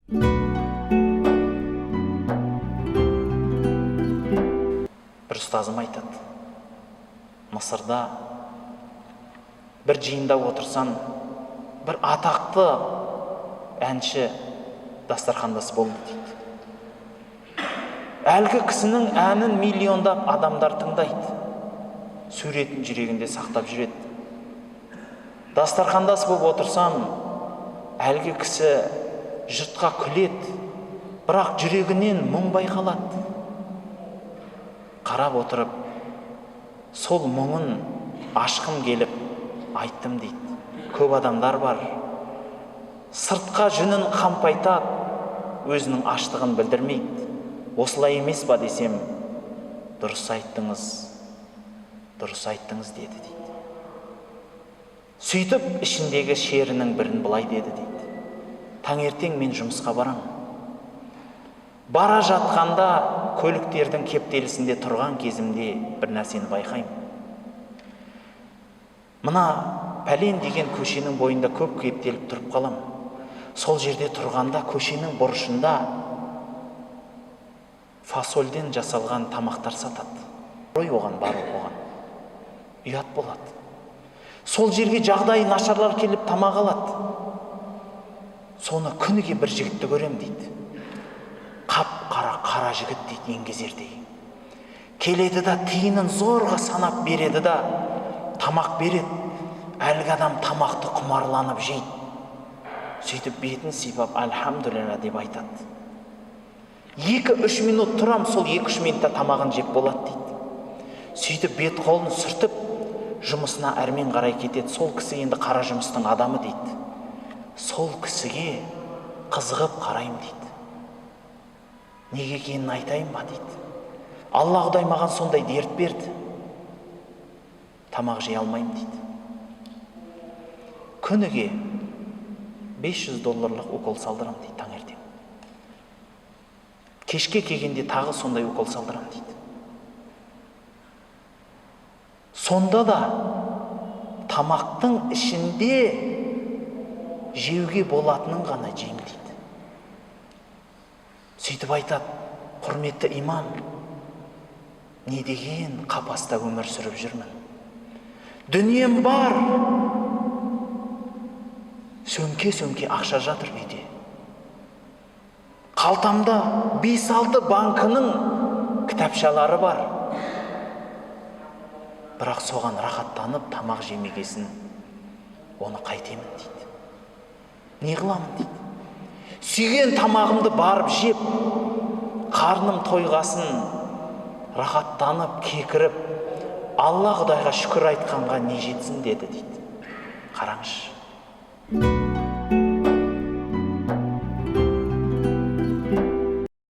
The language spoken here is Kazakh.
Bir ұстазым айтады, Мысырда бір жиында отырсан, бір атақты әнші дастархандас болды дейді. Әлгі кісінің әнін миллиондап адамдар тыңдайды, суретін жүрегінде сақтап жүреді. Дастархандас болып отырсам, әлгі кісі жұртқа күледі, бірақ жүрегінен мұң байқалады. Қарап отырып, сол мұңын ашқым келіп айттым дейді. Көп адамдар бар, сыртқа жүнін қампайтады, өзінің аштығын білдірмейді. Осылай емес па десем, дұрыс айттыңыз деді дейді. Сөйтіп ішіндегі шерінің бірін былай деді дейді. Таңертең мен жұмысқа барам. Бара жатқанда көліктердің кептелісінде тұрған кезімде бір нәрсені байқаймын. Мына пәлен деген көшенің бойында көп кептеліп тұрып қалам. Сол жерде тұрғанда көшенің бұрышында фасольден жасалған тамақтар сатады. Оған бару оған ұят болады. Сол жерге жағдайы нашарлар келіп тамақ алады. Соны күніге бір жігітті көрем дейді. Қара жігіт дейді, еңгезердей. Келеді да тиынын зорға санап береді да тамақ береді. Әлгі адам тамақты құмарланып жейді. Сөйтіп бетін сипап альхамдулилля деп айтады. 2-3 минут тұрам, сол 2-3 минутта тамағын жеп болады дейді. Сөйтіп бет қолын сүртіп, жұмысына әрмен қарай кетеді. Сол кісі енді қара жұмыстың адамы дейді. Сол кісіге қызығып қарайым дейді. Неге екенін айтайын ба дейді. Алла Құдай маған сондай дерт берді. Тамақ жей алмайым дейді. Күніге $500 укол салдырам дейді таңертең. Кешке келгенде тағы сондай укол салдырам дейді. Сонда да тамақтың ішінде жеуге болатынын ғана жеймін дейді. Сөйтіп айтады, құрметті имам, не деген қапаста өмір сүріп жүрмін. Дүнием бар, сөмке ақша жатыр үйде. Қалтамда 5-6 банкының кітапшалары бар. Бірақ соған рахаттанып тамақ жемегесін, оны қайтемін дейді. Не қыламын дейді. Сүйген тамағымды барып жеп, қарным тойғасын, рахаттанып, кекіріп, Алла Құдайға шүкір айтқанға не жетсін деді дейді. Қараңызшы.